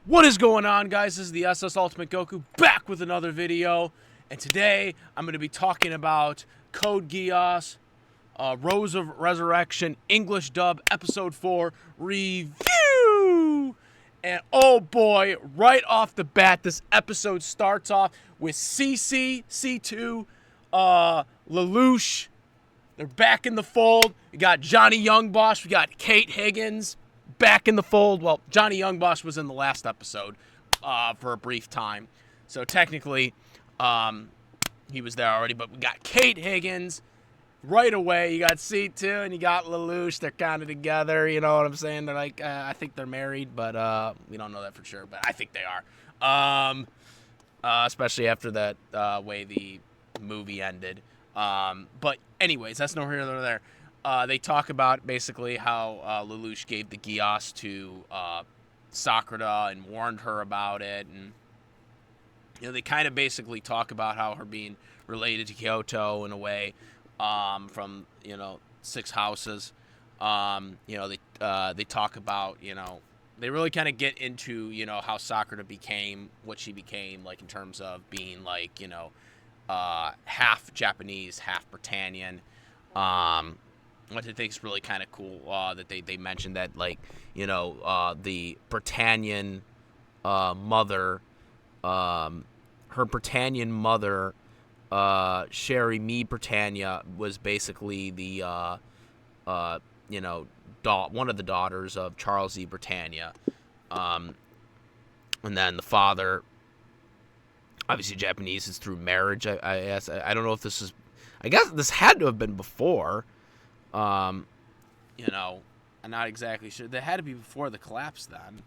What is going on, guys? This is the SS Ultimate Goku back with another video, and today I'm going to be talking about Code Geass, Rose of Resurrection, English Dub, Episode 4 review. And oh boy, right off the bat, this episode starts off with CC, C2, Lelouch. They're back in the fold. We got Johnny Youngbosch, we got Kate Higgins back in the fold. Well, Johnny Youngbosch was in the last episode for a brief time. So technically, he was there already. But we got Kate Higgins right away. You got C2 and you got Lelouch. They're kind of together. You know what I'm saying? They're like, I think they're married, but we don't know that for sure. But I think they are. Especially after that way the movie ended. But anyways, that's no here nor there. They talk about basically how Lelouch gave the Geass to Sakuya and warned her about it, and they kind of basically talk about how her being related to Kyoto in a way from Six Houses. They talk about they really kind of get into how Sakuya became what she became, like in terms of being like half Japanese, half Britannian. Which I think is really kind of cool that they mentioned that, like, the Britannian mother, her Britannian mother, Sherry Me Britannia, was basically the, one of the daughters of Charles E. Britannia. And then the father, obviously Japanese, is through marriage. I don't know if this is, I guess this had to have been before. I'm not exactly sure. That had to be before the collapse then.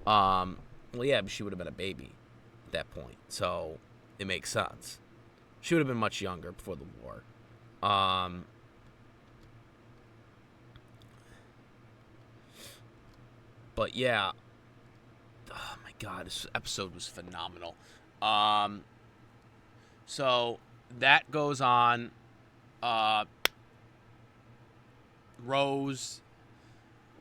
Well, yeah, but she would have been a baby at that point, so it makes sense. She would have been much younger before the war. But yeah. Oh my God, this episode was phenomenal. So that goes on. Rose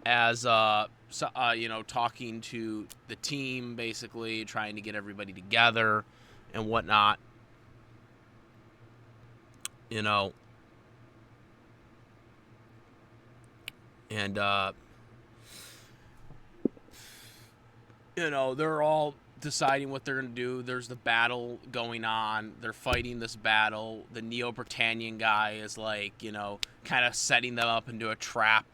as talking to the team, basically trying to get everybody together and whatnot, and they're all deciding what they're going to do. There's the battle going on. They're fighting this battle. The Neo Britannian guy is kind of setting them up into a trap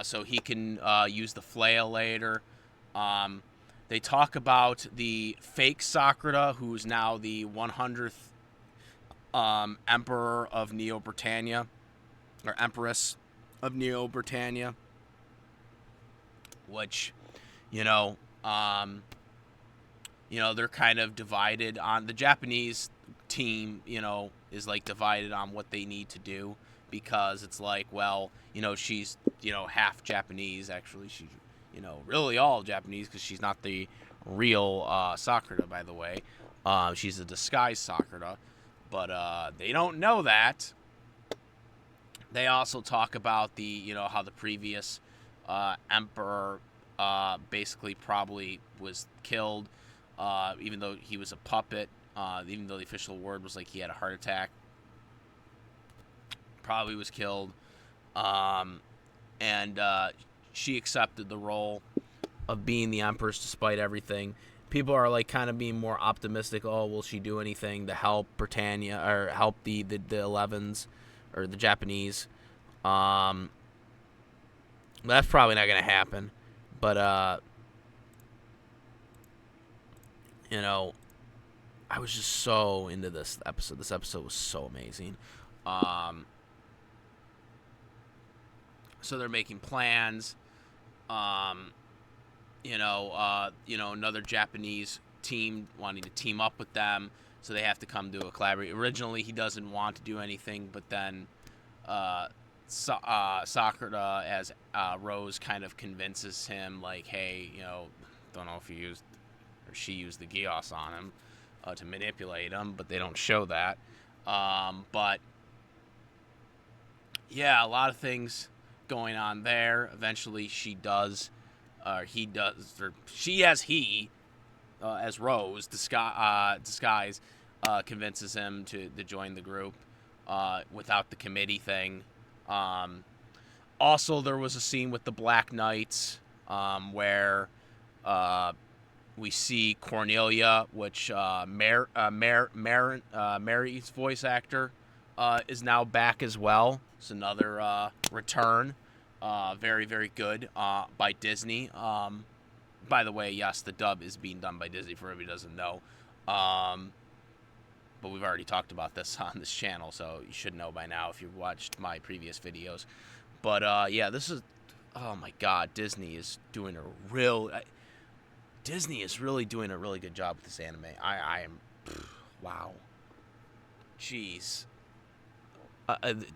so he can use the flail later. They talk about the fake Sakuya, who's now the 100th Emperor of Neo Britannia, or Empress of Neo Britannia, which, they're kind of divided on. The Japanese team, is like divided on what they need to do, because it's like, well, she's, half Japanese. Actually, she's, really all Japanese, because she's not the real Sakuya, by the way. She's a disguised Sakuya, but they don't know that. They also talk about the, how the previous emperor basically probably was killed. Even though he was a puppet, even though the official word was like he had a heart attack, probably was killed. And she accepted the role of being the Empress despite everything. People are like kind of being more optimistic. Oh, will she do anything to help Britannia or help the 11s or the Japanese? That's probably not going to happen. But I was just so into this episode. This episode was so amazing. So they're making plans. Another Japanese team wanting to team up with them, so they have to come to a collaboration. Originally, he doesn't want to do anything, but then Sakuya, as Rose, kind of convinces him, like, hey, don't know if he used or she used the Geass on him to manipulate him, but they don't show that. But yeah, a lot of things going on there. Eventually, she does he does, or she as he, as Rose, disguise convinces him to join the group without the committee thing. Also, there was a scene with the Black Knights where we see Cornelia, which Mary's voice actor is now back as well. It's another return. Very, very good by Disney. By the way, yes, the dub is being done by Disney for everybody who doesn't know. But we've already talked about this on this channel, so you should know by now if you've watched my previous videos. But yeah, this is, oh my God, Disney is really doing a really good job with this anime. I am, wow. Jeez.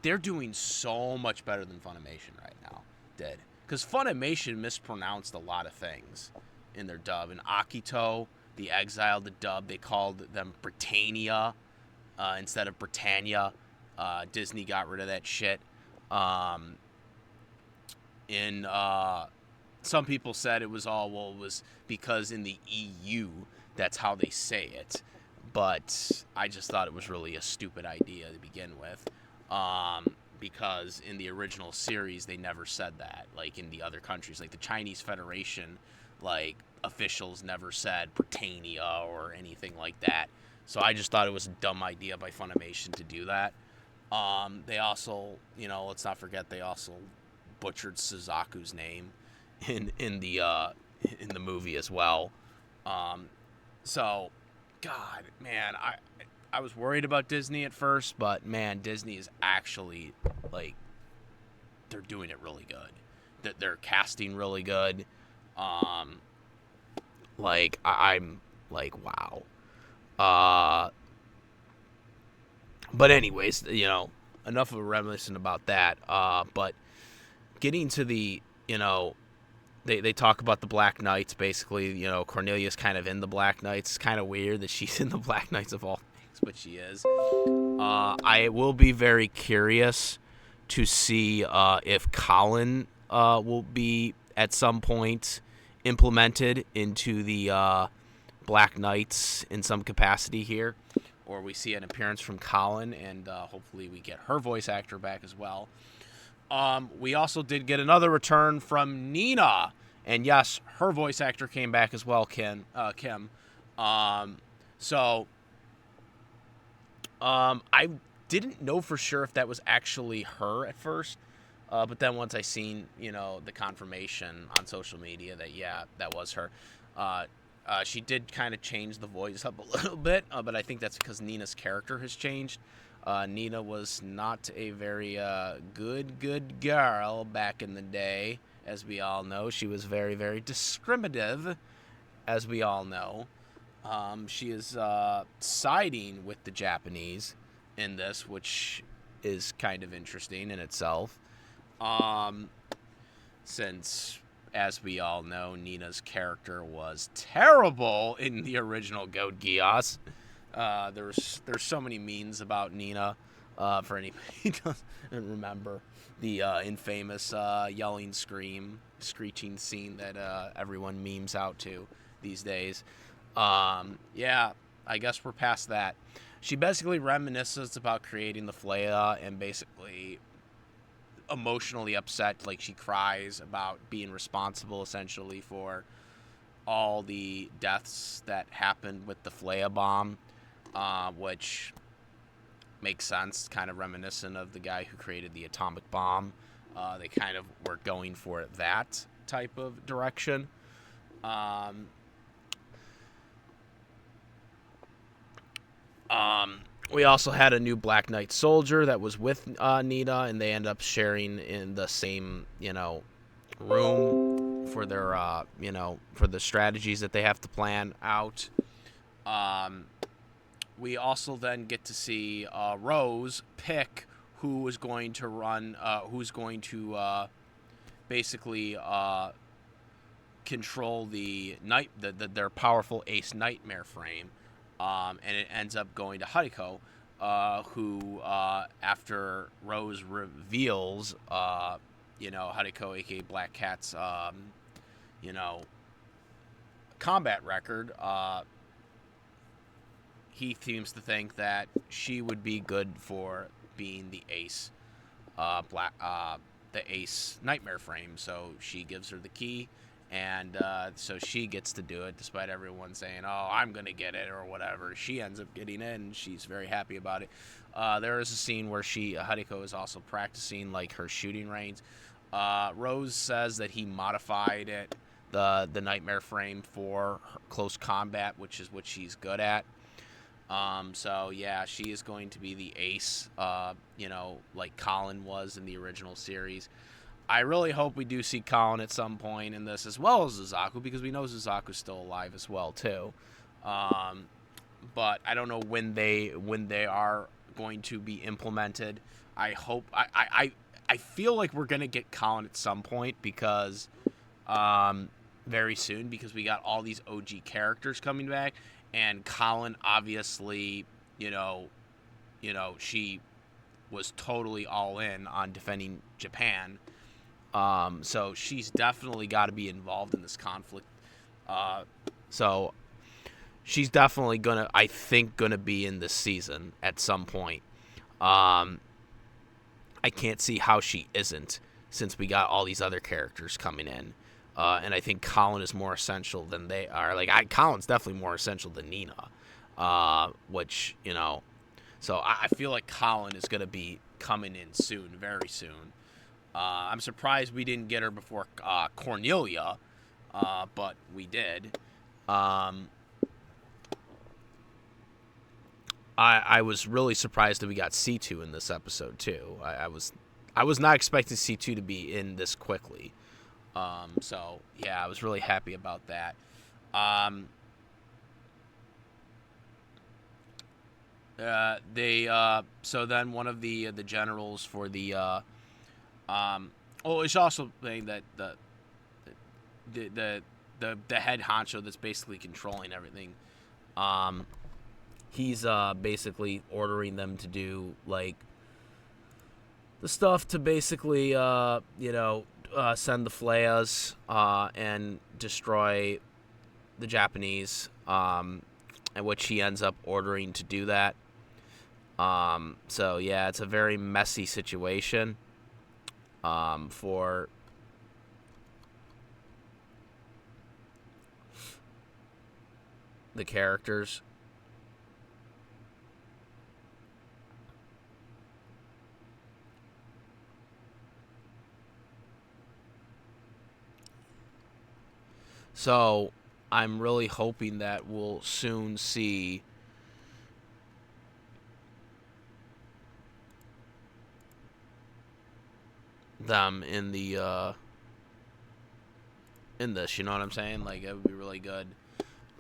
They're doing so much better than Funimation right now did. Because Funimation mispronounced a lot of things in their dub. In Akito, the Exile, the dub, they called them Britannia instead of Britannia. Disney got rid of that shit. Some people said it was because in the EU, that's how they say it. But I just thought it was really a stupid idea to begin with. Because in the original series, they never said that. Like, in the other countries, like the Chinese Federation, like, officials never said Britannia or anything like that. So I just thought it was a dumb idea by Funimation to do that. They also, let's not forget, they also butchered Suzaku's name in the movie as well. So, God, man, I was worried about Disney at first, but man, Disney is actually, like, they're doing it really good. They're casting really good. Like, I'm like, wow. But anyways, enough of a reminiscent about that. But getting to the, they talk about the Black Knights, basically. Cornelia's kind of in the Black Knights. It's kind of weird that she's in the Black Knights of all things, but she is. I will be very curious to see if Colin will be at some point implemented into the Black Knights in some capacity here, or we see an appearance from Colin, and hopefully we get her voice actor back as well. We also did get another return from Nina, and yes, her voice actor came back as well, Kim. I didn't know for sure if that was actually her at first, but then once I seen, the confirmation on social media that, yeah, that was her. She did kind of change the voice up a little bit, but I think that's because Nina's character has changed. Nina was not a very good girl back in the day, as we all know. She was very, very discriminative, as we all know. She is siding with the Japanese in this, which is kind of interesting in itself. Since, as we all know, Nina's character was terrible in the original Code Geass. There's so many memes about Nina. For anybody who doesn't remember the infamous yelling screeching scene that everyone memes out to these days. Yeah, I guess we're past that. She basically reminisces about creating the Flea and basically emotionally upset, like she cries about being responsible essentially for all the deaths that happened with the Flea bomb, which makes sense, kind of reminiscent of the guy who created the atomic bomb. They kind of were going for that type of direction. We also had a new Black Knight soldier that was with Nina, and they end up sharing in the same, room for their, for the strategies that they have to plan out. We also then get to see Rose pick who is going to run, who's going to basically control their powerful Ace Nightmare frame. And it ends up going to Hariko, who, after Rose reveals, Hariko, aka Black Cat's, you know, combat record, he seems to think that she would be good for being the ace, the ace nightmare frame. So she gives her the key, and so she gets to do it, despite everyone saying, "Oh, I'm gonna get it" or whatever. She ends up getting it, and she's very happy about it. There is a scene where Hariko is also practicing like her shooting range. Rose says that he modified it, the nightmare frame, for close combat, which is what she's good at. So yeah, she is going to be the ace, like Colin was in the original series. I really hope we do see Colin at some point in this, as well as Suzaku, because we know Suzaku's still alive as well too. But I don't know when they are going to be implemented. I hope I feel like we're gonna get Colin at some point, because very soon, because we got all these OG characters coming back, and Colin obviously, she was totally all in on defending Japan. So she's definitely got to be involved in this conflict. So she's definitely I think gonna be in this season at some point. I can't see how she isn't, since we got all these other characters coming in. And I think Colin is more essential than they are. Colin's definitely more essential than Nina. Which, so I feel like Colin is going to be coming in soon, very soon. I'm surprised we didn't get her before Cornelia, but we did. I was really surprised that we got C2 in this episode too. I was not expecting C2 to be in this quickly. So yeah, I was really happy about that. So then one of the generals for the it's also saying that the head honcho that's basically controlling everything, he's basically ordering them to do like the stuff to basically send the flayas and destroy the Japanese, and which he ends up ordering to do that. So yeah, it's a very messy situation for the characters. So I'm really hoping that we'll soon see them in the in this, you know what I'm saying? Like, it would be really good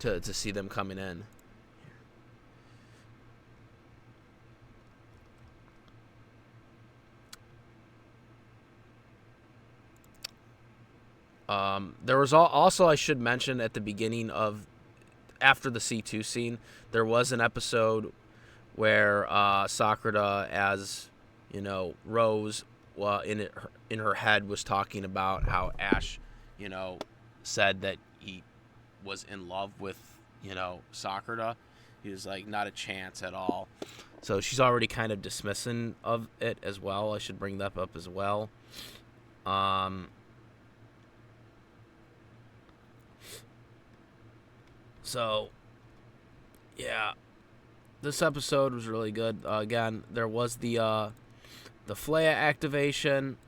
to see them coming in. There was also, I should mention, at the beginning of, after the C2 scene, there was an episode where Sakura, as Rose, in her head, was talking about how Ash, said that he was in love with, Sakura. He was like, not a chance at all. So she's already kind of dismissing of it as well. I should bring that up as well. So, yeah, this episode was really good. Again, there was the Flaya activation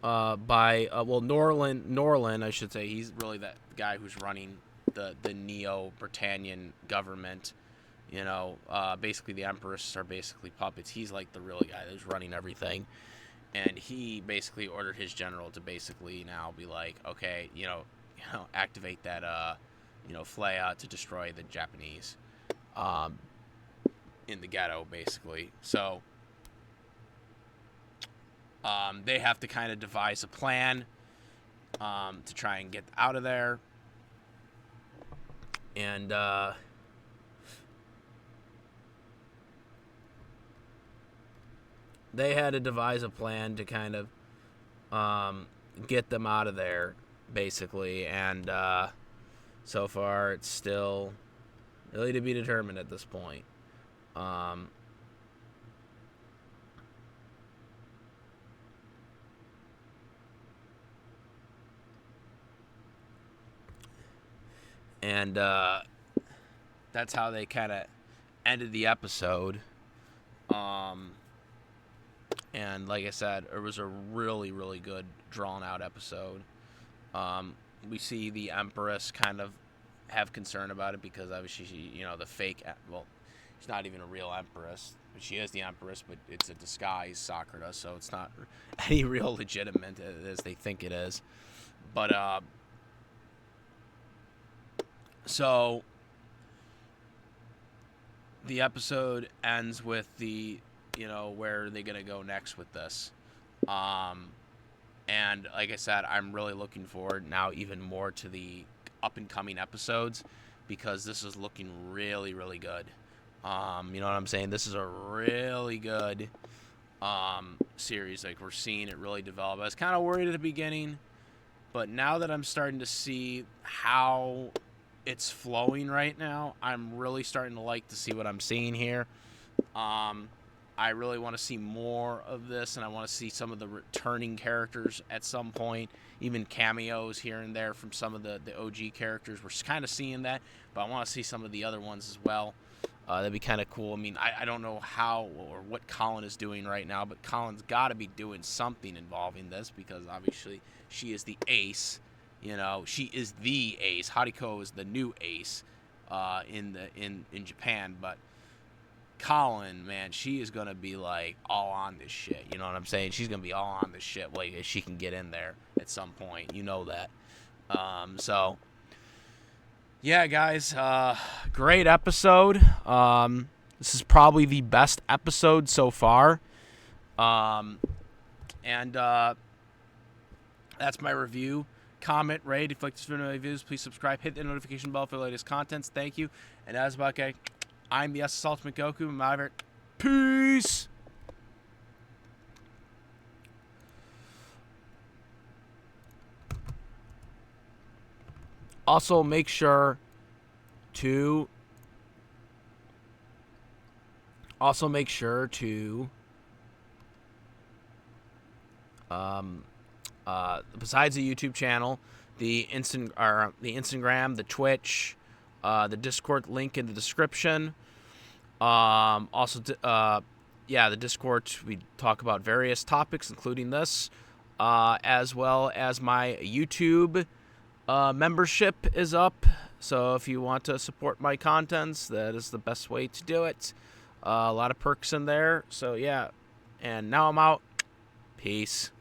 by Norlin, I should say. He's really that guy who's running the Neo Britannian government. Basically the Empress are basically puppets. He's like the real guy who's running everything. And he basically ordered his general to basically now be like, okay, activate that Flaya to destroy the Japanese in the ghetto, basically. So they have to kind of devise a plan to try and get out of there. And they had to devise a plan to kind of get them out of there, basically, and so far it's still really to be determined at this point. And that's how they kind of ended the episode. And like I said, it was a really, really good drawn-out episode. We see the Empress kind of have concern about it because obviously she, the fake, well, she's not even a real Empress. She is the Empress, but it's a disguise Sakura, so it's not any real legitimate as they think it is. But, so the episode ends with the, where are they going to go next with this? And like I said, I'm really looking forward now even more to the up-and-coming episodes because this is looking really, really good. You know what I'm saying? This is a really good series. Like, we're seeing it really develop. I was kind of worried at the beginning, but now that I'm starting to see how it's flowing right now, I'm really starting to like to see what I'm seeing here. I really want to see more of this, and I want to see some of the returning characters at some point, even cameos here and there from some of the OG characters. We're kind of seeing that, but I want to see some of the other ones as well. That'd be kind of cool. I mean, I don't know how or what Colin is doing right now, but Colin's got to be doing something involving this because obviously she is the ace. She is the ace. Hariko is the new ace in Japan, but Colin, man, she is going to be, like, all on this shit. You know what I'm saying? She's going to be all on this shit. Like, if she can get in there at some point. You know that. So, yeah, guys. Great episode. This is probably the best episode so far. And that's my review. Comment, rate. If you like this video, videos, please subscribe. Hit the notification bell for the latest contents. Thank you. And as about okay, I'm the SS Ultimate Goku. I'm out of here. Peace. Also, make sure to besides the YouTube channel, the Instagram, the Twitch, the Discord link in the description. The Discord, we talk about various topics, including this, as well as my YouTube membership is up. So if you want to support my contents, that is the best way to do it. A lot of perks in there. So yeah, and now I'm out. Peace.